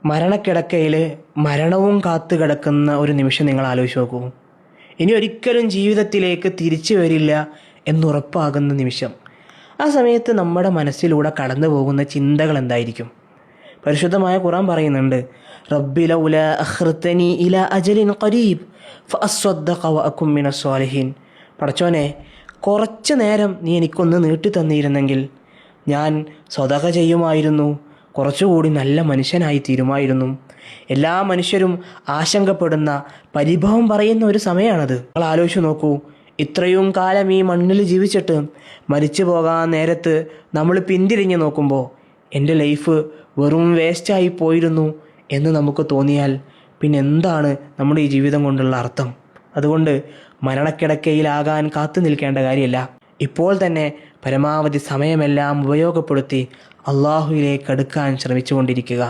മരണക്കിടക്കയിൽ മരണവും കാത്തു കിടക്കുന്ന ഒരു നിമിഷം നിങ്ങൾ ആലോചിച്ച് നോക്കൂ. ഇനി ഒരിക്കലും ജീവിതത്തിലേക്ക് തിരിച്ചു വരില്ല എന്നുറപ്പാകുന്ന നിമിഷം. ആ സമയത്ത് നമ്മുടെ മനസ്സിലൂടെ കടന്നു പോകുന്ന ചിന്തകൾ എന്തായിരിക്കും? പരിശുദ്ധമായ ഖുർആൻ പറയുന്നുണ്ട്, റബ്ബി ലൗല അഖ്ർതനി ഇലാ അജലിൻ ഖരീബ് ഫഅസ്വദ്ദഖ വഅകും മിനസ് സ്വാലിഹീൻ. പടച്ചോനെ, കുറച്ച് നേരം നീ എനിക്കൊന്ന് നീട്ടി തന്നിരുന്നെങ്കിൽ ഞാൻ സ്വതക ചെയ്യുമായിരുന്നു, കുറച്ചുകൂടി നല്ല മനുഷ്യനായി തീരുമായിരുന്നു. എല്ലാ മനുഷ്യരും ആശങ്കപ്പെടുന്ന, പരിഭവം പറയുന്ന ഒരു സമയമാണത്. നിങ്ങൾ ആലോചിച്ച് നോക്കൂ, ഇത്രയും കാലം ഈ മണ്ണിൽ ജീവിച്ചിട്ട് മരിച്ചു പോകാൻ നേരത്ത് നമ്മൾ പിന്തിരിഞ്ഞ് നോക്കുമ്പോൾ എൻ്റെ ലൈഫ് വെറും വേസ്റ്റായി പോയിരുന്നു എന്ന് നമുക്ക് തോന്നിയാൽ പിന്നെ എന്താണ് നമ്മുടെ ഈ ജീവിതം കൊണ്ടുള്ള അർത്ഥം? അതുകൊണ്ട് മരണക്കിടക്കയിലാകാൻ കാത്തു നിൽക്കേണ്ട കാര്യമില്ല. ഇപ്പോൾ തന്നെ പരമാവധി സമയമെല്ലാം ഉപയോഗപ്പെടുത്തി അള്ളാഹുവിലേക്ക് അടുക്കാൻ ശ്രമിച്ചുകൊണ്ടിരിക്കുക.